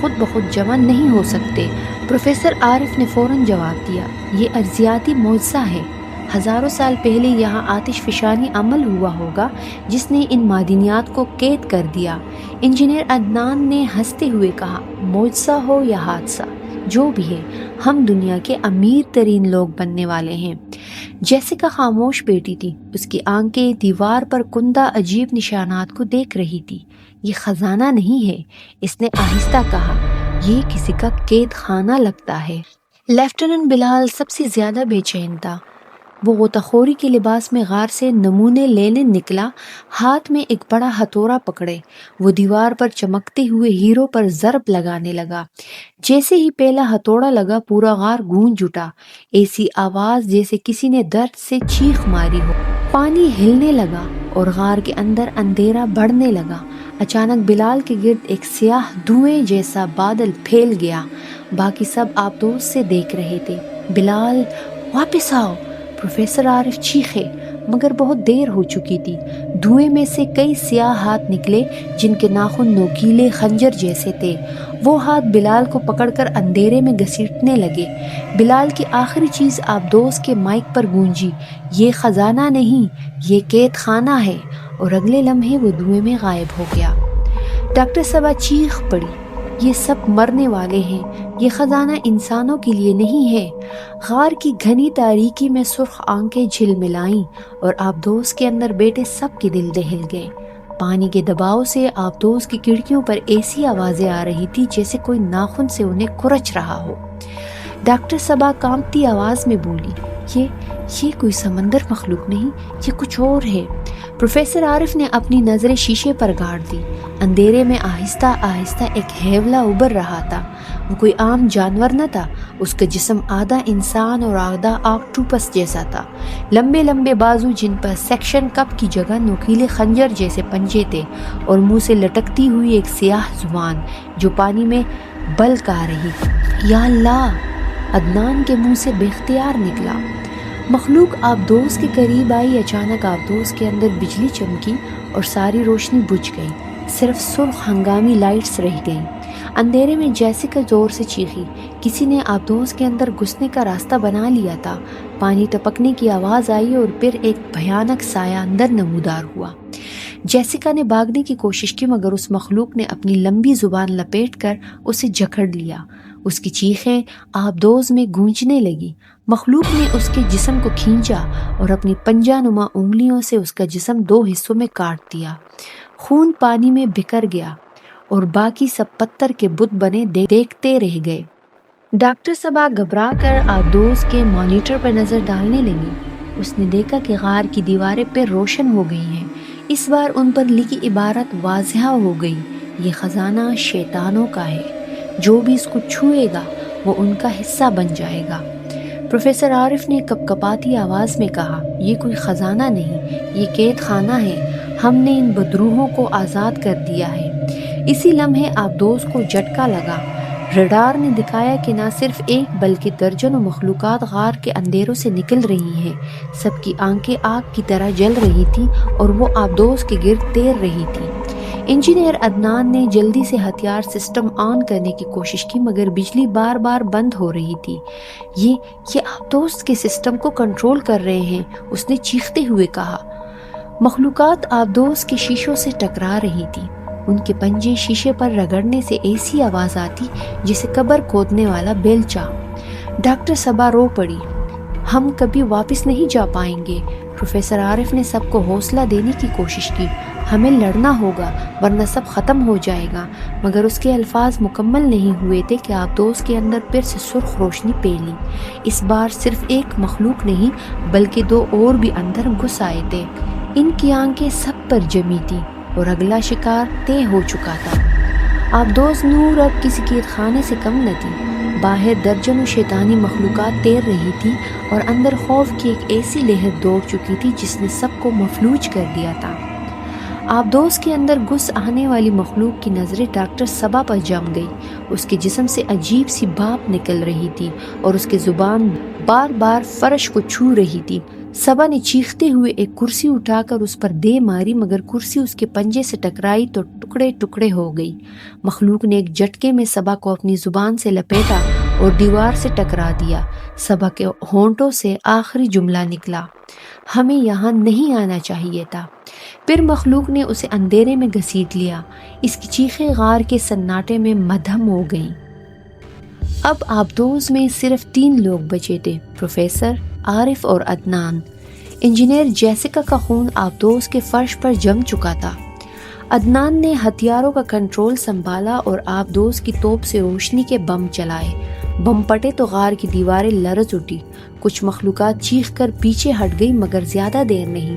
خود بخود جمع نہیں ہو سکتے۔ پروفیسر عارف نے فوراً جواب دیا، یہ ارضیاتی معجزہ ہے۔ ہزاروں سال پہلے یہاں آتش فشانی عمل ہوا ہوگا جس نے ان معدنیات کو قید کر دیا۔ انجینئر عدنان نے ہنستے ہوئے کہا، معجزہ ہو یا حادثہ، جو بھی ہے، ہم دنیا کے امیر ترین لوگ بننے والے ہیں۔ جیسیکا خاموش بیٹی تھی، اس کی آنکھیں دیوار پر کندہ عجیب نشانات کو دیکھ رہی تھی۔ یہ خزانہ نہیں ہے، اس نے آہستہ کہا، یہ کسی کا قید خانہ لگتا ہے۔ لیفٹیننٹ بلال سب سے زیادہ بے چین تھا۔ وہ غوطہ خوری کے لباس میں غار سے نمونے لینے نکلا، ہاتھ میں ایک بڑا ہتھوڑا پکڑے وہ دیوار پر چمکتے ہوئے ہیروں پر ضرب لگانے لگا۔ جیسے ہی پہلا ہتھوڑا لگا پورا غار گونج اٹھا، ایسی آواز جیسے کسی نے درد سے چیخ ماری ہو۔ پانی ہلنے لگا اور غار کے اندر اندھیرا بڑھنے لگا۔ اچانک بلال کے گرد ایک سیاہ دھوئیں جیسا بادل پھیل گیا۔ باقی سب آبدوز سے دیکھ رہے تھے۔ بلال، واپس آؤ! پروفیسر عارف چیخے، مگر بہت دیر ہو چکی تھی۔ دھوئیں میں سے کئی سیاہ ہاتھ نکلے جن کے ناخن نوکیلے خنجر جیسے تھے۔ وہ ہاتھ بلال کو پکڑ کر اندھیرے میں گھسیٹنے لگے۔ بلال کی آخری چیز آبدوز کے مائک پر گونجی، یہ خزانہ نہیں، یہ قید خانہ ہے، اور اگلے لمحے وہ دھوئیں میں غائب ہو گیا۔ ڈاکٹر صبا چیخ پڑی، یہ سب مرنے والے ہیں، یہ خزانہ انسانوں کے لیے نہیں ہے۔ غار کی گھنی تاریکی میں سرخ آنکھیں جھلملائیں اور آبدوز کے اندر بیٹھے سب کے دل دہل گئے۔ پانی کے دباؤ سے آبدوز کی کھڑکیوں پر ایسی آوازیں آ رہی تھی جیسے کوئی ناخن سے انہیں کھرچ رہا ہو۔ ڈاکٹر صبا کانپتی آواز میں بولی، یہ کوئی سمندر مخلوق نہیں، یہ کچھ اور ہے۔ پروفیسر عارف نے اپنی نظریں شیشے پر گاڑ دی۔ اندھیرے میں آہستہ آہستہ ایک ہیولا ابھر رہا تھا۔ وہ کوئی عام جانور نہ تھا، اس کا جسم آدھا انسان اور آدھا آکٹوپس جیسا تھا۔ لمبے لمبے بازو جن پر سیکشن کپ کی جگہ نوکیلے خنجر جیسے پنجے تھے، اور منہ سے لٹکتی ہوئی ایک سیاہ زبان جو پانی میں بلک آ رہی تھی۔ یا اللہ! عدنان کے منہ سے بے اختیار نکلا۔ مخلوق آبدوز کے قریب آئی۔ اچانک آبدوز کے اندر بجلی چمکی اور ساری روشنی بجھ گئی، صرف سرخ ہنگامی لائٹس رہ گئیں۔ اندھیرے میں جیسیکا زور سے چیخی، کسی نے آبدوز کے اندر گھسنے کا راستہ بنا لیا تھا۔ پانی ٹپکنے کی آواز آئی اور پھر ایک بھیانک سایہ اندر نمودار ہوا۔ جیسیکا نے بھاگنے کی کوشش کی مگر اس مخلوق نے اپنی لمبی زبان لپیٹ کر اسے جکڑ لیا۔ اس کی چیخیں آبدوز میں گونجنے لگی۔ مخلوق نے اس کے جسم کو کھینچا اور اپنی پنجہ نما انگلیوں سے اس کا جسم دو حصوں میں کاٹ دیا۔ خون پانی میں بکھر گیا اور باقی سب پتھر کے بت بنے دیکھتے رہ گئے۔ ڈاکٹر صبا گھبرا کر آبدوز کے مانیٹر پر نظر ڈالنے لگی۔ اس نے دیکھا کہ غار کی دیواریں پھر روشن ہو گئی ہیں۔ اس بار ان پر لکھی عبارت واضح ہو گئی، یہ خزانہ شیطانوں کا ہے، جو بھی اس کو چھوئے گا وہ ان کا حصہ بن جائے گا۔ پروفیسر عارف نے کپکپاتی آواز میں کہا، یہ کوئی خزانہ نہیں، یہ قید خانہ ہے، ہم نے ان بدروحوں کو آزاد کر دیا ہے۔ اسی لمحے آبدوز کو جھٹکا لگا۔ ریڈار نے دکھایا کہ نہ صرف ایک بلکہ درجنوں مخلوقات غار کے اندھیروں سے نکل رہی ہیں۔ سب کی آنکھیں آگ کی طرح جل رہی تھیں اور وہ آبدوز کے گرد تیر رہی تھیں۔ انجینئر عدنان نے جلدی سے ہتھیار سسٹم آن کرنے کی کوشش کی مگر بجلی بار بار بند ہو رہی تھی۔ یہ آبدوز کے سسٹم کو کنٹرول کر رہے ہیں، اس نے چیختے ہوئے کہا۔ مخلوقات آبدوز کے شیشوں سے ٹکرا رہی تھی۔ ان کے پنجے شیشے پر رگڑنے سے ایسی آواز آتی جسے قبر کھودنے والا بیلچا۔ ڈاکٹر صبا رو پڑی، ہم کبھی واپس نہیں جا پائیں گے۔ پروفیسر عارف نے سب کو حوصلہ دینے کی کوشش کی، ہمیں لڑنا ہوگا ورنہ سب ختم ہو جائے گا، مگر اس کے الفاظ مکمل نہیں ہوئے تھے کہ آبدوز کے اندر پھر سے سرخ روشنی پھیلی۔ اس بار صرف ایک مخلوق نہیں بلکہ دو اور بھی اندر گھس آئے تھے۔ ان کی آنکھیں سب پر جمی تھی اور اگلا شکار طے ہو چکا تھا۔ آبدوز نور اب کسی قید خانے سے کم نہ تھی۔ باہر درجنوں شیطانی مخلوقات تیر رہی تھی اور اندر خوف کی ایک ایسی لہر دوڑ چکی تھی جس نے سب کو مفلوج کر دیا تھا۔ آبدوز کے اندر گھس آنے والی مخلوق کی نظریں ڈاکٹر صبا پر جم گئی۔ اس کے جسم سے عجیب سی بھاپ نکل رہی تھی اور اس کی زبان بار بار فرش کو چھو رہی تھی۔ صبا نے چیختے ہوئے ایک کرسی اٹھا کر اس پر دے ماری، مگر کرسی اس کے پنجے سے ٹکرائی تو ٹکڑے ٹکڑے ہو گئی۔ مخلوق نے ایک جھٹکے میں صبا کو اپنی زبان سے لپیٹا اور دیوار سے ٹکرا دیا۔ صبا کے ہونٹوں سے آخری جملہ نکلا، ہمیں یہاں نہیں آنا چاہیے تھا۔ پھر مخلوق نے اسے اندھیرے میں گھسیٹ لیا۔ اس کی چیخیں غار کے سناٹے میں مدھم ہو گئیں۔ اب آبدوز میں صرف 3 لوگ بچے تھے، پروفیسر، عارف اور عدنان۔ انجینئر جیسیکا کا خون آبدوز کے فرش پر جم چکا تھا۔ عدنان نے ہتھیاروں کا کنٹرول سنبھالا اور آبدوز کی توپ سے روشنی کے بم چلائے۔ بم پٹے تو غار کی دیواریں لرز اٹھی۔ کچھ مخلوقات چیخ کر پیچھے ہٹ گئی، مگر زیادہ دیر نہیں۔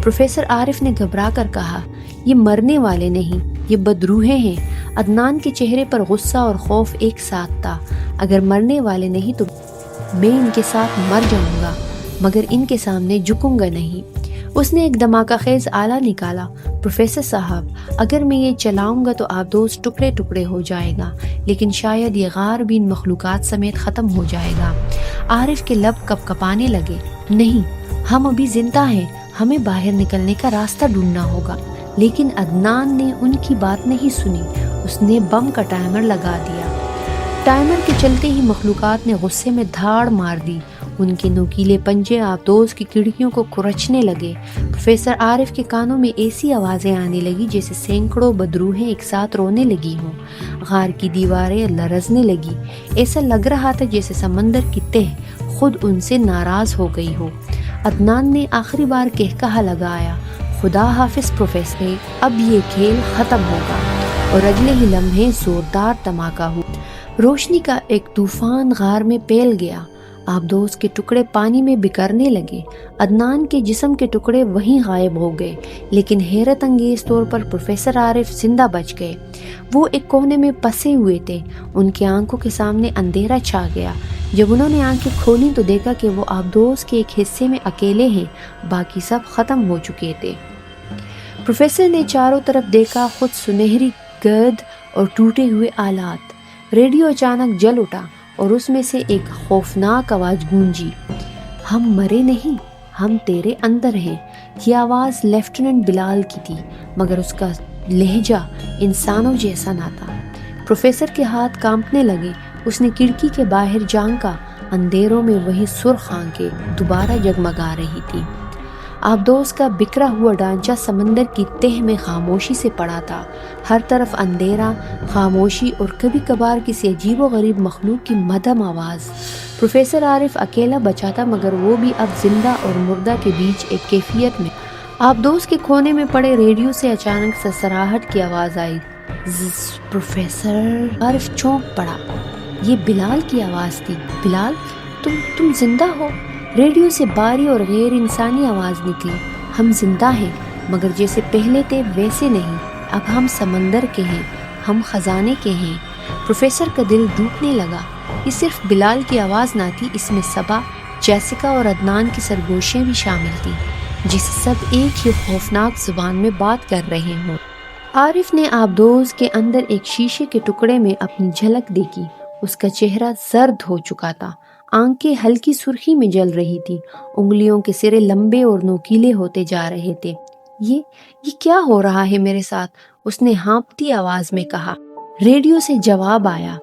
پروفیسر عارف نے گھبرا کر کہا، یہ مرنے والے نہیں، یہ بدروحیں ہیں۔ عدنان کے چہرے پر غصہ اور خوف ایک ساتھ تھا۔ اگر مرنے والے نہیں تو میں ان کے ساتھ مر جاؤں گا، مگر ان کے سامنے جھکوں گا نہیں۔ اس نے ایک دھماکہ خیز آلہ نکالا، پروفیسر صاحب، اگر میں یہ چلاؤں گا تو آبدوز ٹکڑے ٹکڑے ہو جائے گا، لیکن شاید یہ غار بھی ان مخلوقات سمیت ختم ہو جائے گا۔ عارف کے لب کپ کپانے لگے، نہیں، ہم ابھی زندہ ہیں، ہمیں باہر نکلنے کا راستہ ڈھونڈنا ہوگا۔ لیکن عدنان نے ان کی بات نہیں سنی۔ اس نے بم کا ٹائمر لگا دیا۔ ٹائمر کے چلتے ہی مخلوقات نے غصے میں دھاڑ مار دی۔ ان کے نوکیلے پنجے آبدوز کی کھڑکیوں کو کھرچنے لگے۔ پروفیسر عارف کے کانوں میں ایسی آوازیں آنے لگی جیسے سینکڑوں بدروحیں ایک ساتھ رونے لگی ہوں۔ غار کی دیواریں لرزنے لگی۔ ایسا لگ رہا تھا جیسے سمندر کی تہ خود ان سے ناراض ہو گئی ہو۔ عدنان نے آخری بار کہکہا لگایا، خدا حافظ پروفیسر، اب یہ کھیل ختم ہوگا۔ اور اگلے ہی لمحے زوردار دھماکہ ہوا۔ روشنی کا ایک طوفان غار میں پھیل گیا۔ آبدوز کے ٹکڑے پانی میں بکھرنے لگے۔ عدنان کے جسم کے ٹکڑے وہیں غائب ہو گئے، لیکن حیرت انگیز طور پر پروفیسر عارف زندہ بچ گئے۔ وہ ایک کونے میں پھنسے ہوئے تھے۔ ان کی آنکھوں کے سامنے اندھیرا چھا گیا۔ جب انہوں نے آنکھیں کھولیں تو دیکھا کہ وہ آبدوز کے ایک حصے میں اکیلے ہیں، باقی سب ختم ہو چکے تھے۔ پروفیسر نے چاروں طرف دیکھا، خود سنہری گرد اور ٹوٹے ہوئے آلات۔ ریڈیو اچانک جل اٹھا اور اس میں سے ایک خوفناک آواز گونجی، ہم مرے نہیں، ہم تیرے اندر ہیں۔ یہ آواز لیفٹیننٹ بلال کی تھی، مگر اس کا لہجہ انسانوں جیسا نہ تھا۔ پروفیسر کے ہاتھ کانپنے لگے۔ اس نے کھڑکی کے باہر جھانکا۔ اندھیروں میں وہی سرخ آنکھیں دوبارہ جگمگا رہی تھی۔ آبدوز کا بکھرا ہوا ڈھانچہ سمندر کی تہ میں خاموشی سے پڑا تھا۔ ہر طرف اندھیرا، خاموشی اور کبھی کبھار کسی عجیب و غریب مخلوق کی مدھم آواز۔ پروفیسر عارف اکیلا بچا تھا، مگر وہ بھی اب زندہ اور مردہ کے بیچ ایک کیفیت میں۔ آبدوز کے کونے میں پڑے ریڈیو سے اچانک سرسراہٹ کی آواز آئی، پروفیسر عارف چونک پڑا۔ یہ بلال کی آواز تھی۔ بلال، تم زندہ ہو؟ ریڈیو سے بھاری اور غیر انسانی آواز نکلی، ہم زندہ ہیں، مگر جیسے پہلے تھے ویسے نہیں۔ اب ہم سمندر کے ہیں، ہم خزانے کے ہیں۔ پروفیسر کا دل ٹوٹنے لگا۔ یہ صرف بلال کی آواز نہ تھی، اس میں صبا، جیسیکا اور عدنان کی سرگوشیاں بھی شامل تھیں، جسے سب ایک ہی خوفناک زبان میں بات کر رہے ہوں۔ عارف نے آبدوز کے اندر ایک شیشے کے ٹکڑے میں اپنی جھلک دیکھی۔ اس کا چہرہ زرد ہو چکا تھا، آنکھیں ہلکی سرخی میں جل رہی تھی، انگلیوں کے سرے لمبے اور نوکیلے ہوتے جا رہے تھے۔ یہ کیا ہو رہا ہے میرے ساتھ؟ اس نے ہانپتی آواز میں کہا۔ ریڈیو سے جواب آیا،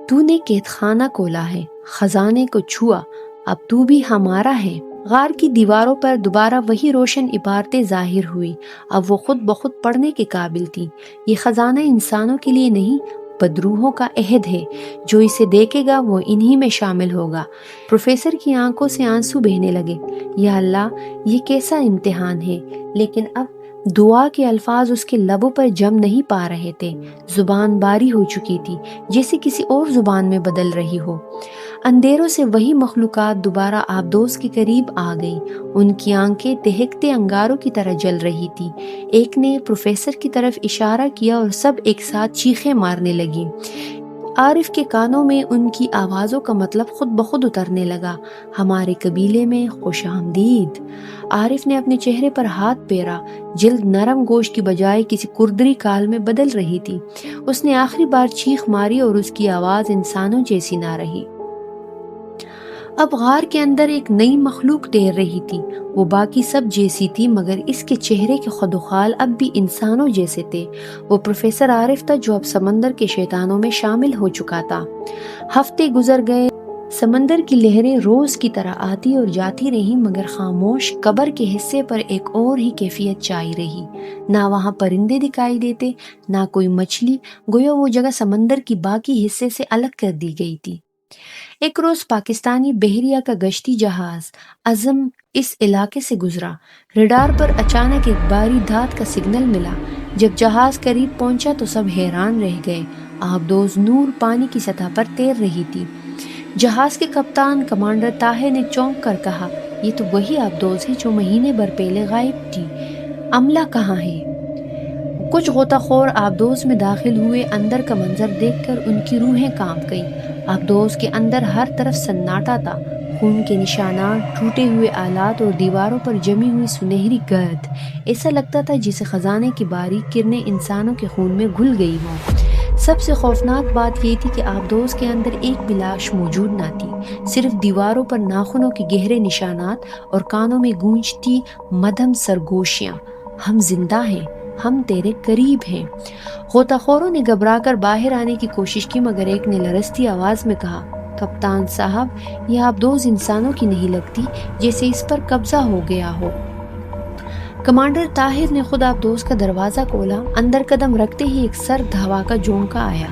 تو نے قید خانہ کھولا ہے، خزانے کو چھوا، اب تو بھی ہمارا ہے۔ غار کی دیواروں پر دوبارہ وہی روشن عبارتیں ظاہر ہوئی۔ اب وہ خود بخود پڑھنے کے قابل تھی۔ یہ خزانہ انسانوں کے لیے نہیں، بدروحوں کا عہد ہے۔ جو اسے دیکھے گا وہ انہی میں شامل ہوگا۔ پروفیسر کی آنکھوں سے آنسو بہنے لگے۔ یا اللہ، یہ کیسا امتحان ہے! لیکن اب دعا کے الفاظ اس کے لبوں پر جم نہیں پا رہے تھے۔ زبان باری ہو چکی تھی، جیسے کسی اور زبان میں بدل رہی ہو۔ اندھیروں سے وہی مخلوقات دوبارہ آبدوز کے قریب آ گئی۔ ان کی آنکھیں دہکتے انگاروں کی طرح جل رہی تھی۔ ایک نے پروفیسر کی طرف اشارہ کیا اور سب ایک ساتھ چیخیں مارنے لگی۔ عارف کے کانوں میں ان کی آوازوں کا مطلب خود بخود اترنے لگا، ہمارے قبیلے میں خوش آمدید۔ عارف نے اپنے چہرے پر ہاتھ پھیرا۔ جلد نرم گوشت کی بجائے کسی کردری کال میں بدل رہی تھی۔ اس نے آخری بار چیخ ماری اور اس کی آواز انسانوں جیسی نہ رہی۔ اب غار کے اندر ایک نئی مخلوق تیر رہی تھی۔ وہ باقی سب جیسی تھی مگر اس کے چہرے کے خد و خال اب بھی انسانوں جیسے تھے۔ وہ پروفیسر عارف تھا جو اب سمندر کے شیطانوں میں شامل ہو چکا تھا۔ ہفتے گزر گئے، سمندر کی لہریں روز کی طرح آتی اور جاتی رہیں مگر خاموش قبر کے حصے پر ایک اور ہی کیفیت چھائی رہی۔ نہ وہاں پرندے دکھائی دیتے، نہ کوئی مچھلی، گویا وہ جگہ سمندر کی باقی حصے سے الگ کر دی گئی تھی۔ ایک روز پاکستانی بحریہ کا گشتی جہاز عزم اس علاقے سے گزرا۔ ریڈار پر اچانک ایک بھاری دھات کا سگنل ملا۔ جب جہاز قریب پہنچا تو سب حیران رہ گئے۔ آبدوز نور پانی کی سطح پر تیر رہی تھی۔ جہاز کے کپتان کمانڈر طاہر نے چونک کر کہا، یہ تو وہی آبدوز ہے جو مہینے بھر پہلے غائب تھی۔ عملہ کہاں ہے؟ کچھ غوطہ خور آبدوز میں داخل ہوئے۔ اندر کا منظر دیکھ کر ان کی روحیں کانپ گئیں۔ آبدوز کے اندر ہر طرف سناٹا تھا، خون کے نشانات، ٹوٹے ہوئے آلات اور دیواروں پر جمی ہوئی سنہری گرد۔ ایسا لگتا تھا جیسے خزانے کی باریک کرنیں انسانوں کے خون میں گھل گئی ہوں۔ سب سے خوفناک بات یہ تھی کہ آبدوز کے اندر ایک بھی لاش موجود نہ تھی، صرف دیواروں پر ناخنوں کے گہرے نشانات اور کانوں میں گونجتی مدھم سرگوشیاں۔ ہم زندہ ہیں، ہم تیرے قریب ہیں۔ غوطہ خوروں نے گھبرا کر باہر آنے کی کوشش کی مگر ایک نے لرزتی آواز میں کہا، کپتان صاحب، یہ آبدوز انسانوں کی نہیں لگتی، جیسے اس پر قبضہ ہو گیا ہو۔ کمانڈر طاہر نے خود آبدوز کا دروازہ کھولا۔ اندر قدم رکھتے ہی ایک سرد ہوا کا جھونکا آیا۔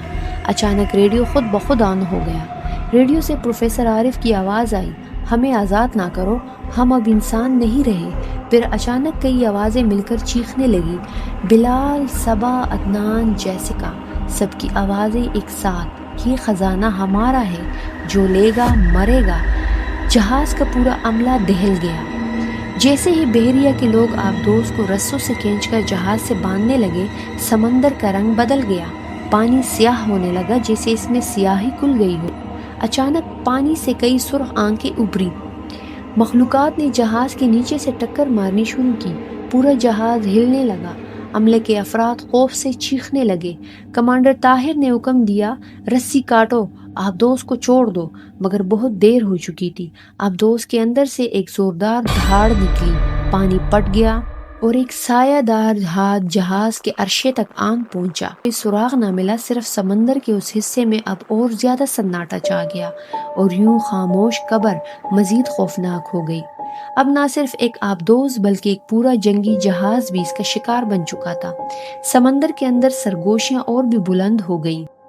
اچانک ریڈیو خود بخود آن ہو گیا۔ ریڈیو سے پروفیسر عارف کی آواز آئی، ہمیں آزاد نہ کرو، ہم اب انسان نہیں رہے۔ پھر اچانک کئی آوازیں مل کر چیخنے لگی، بلال، صبا، عدنان، جیسکا، سب کی آوازیں ایک ساتھ، یہ خزانہ ہمارا ہے، جو لے گا مرے گا۔ جہاز کا پورا عملہ دہل گیا۔ جیسے ہی بحریہ کے لوگ آبدوز کو رسوں سے کھینچ کر جہاز سے باندھنے لگے، سمندر کا رنگ بدل گیا۔ پانی سیاہ ہونے لگا جیسے اس میں سیاہی کھل گئی ہو۔ اچانک پانی سے کئی سرخ آنکھیں ابھری۔ مخلوقات نے جہاز کے نیچے سے ٹکر مارنی شروع کی۔ پورا جہاز ہلنے لگا۔ عملے کے افراد خوف سے چیخنے لگے۔ کمانڈر طاہر نے حکم دیا، رسی کاٹو، آبدوز کو چھوڑ دو، مگر بہت دیر ہو چکی تھی۔ آبدوز کے اندر سے ایک زوردار دھاڑ نکلی، پانی پٹ گیا اور ایک سایہ دار ہاتھ جہاز کے عرشے تک آن پہنچا۔ کوئی سراغ نہ ملا، صرف سمندر کے اس حصے میں اب اور زیادہ سناٹا چھا گیا اور یوں خاموش قبر مزید خوفناک ہو گئی۔ اب نہ صرف ایک آبدوز بلکہ ایک پورا جنگی جہاز بھی اس کا شکار بن چکا تھا۔ سمندر کے اندر سرگوشیاں اور بھی بلند ہو گئیں۔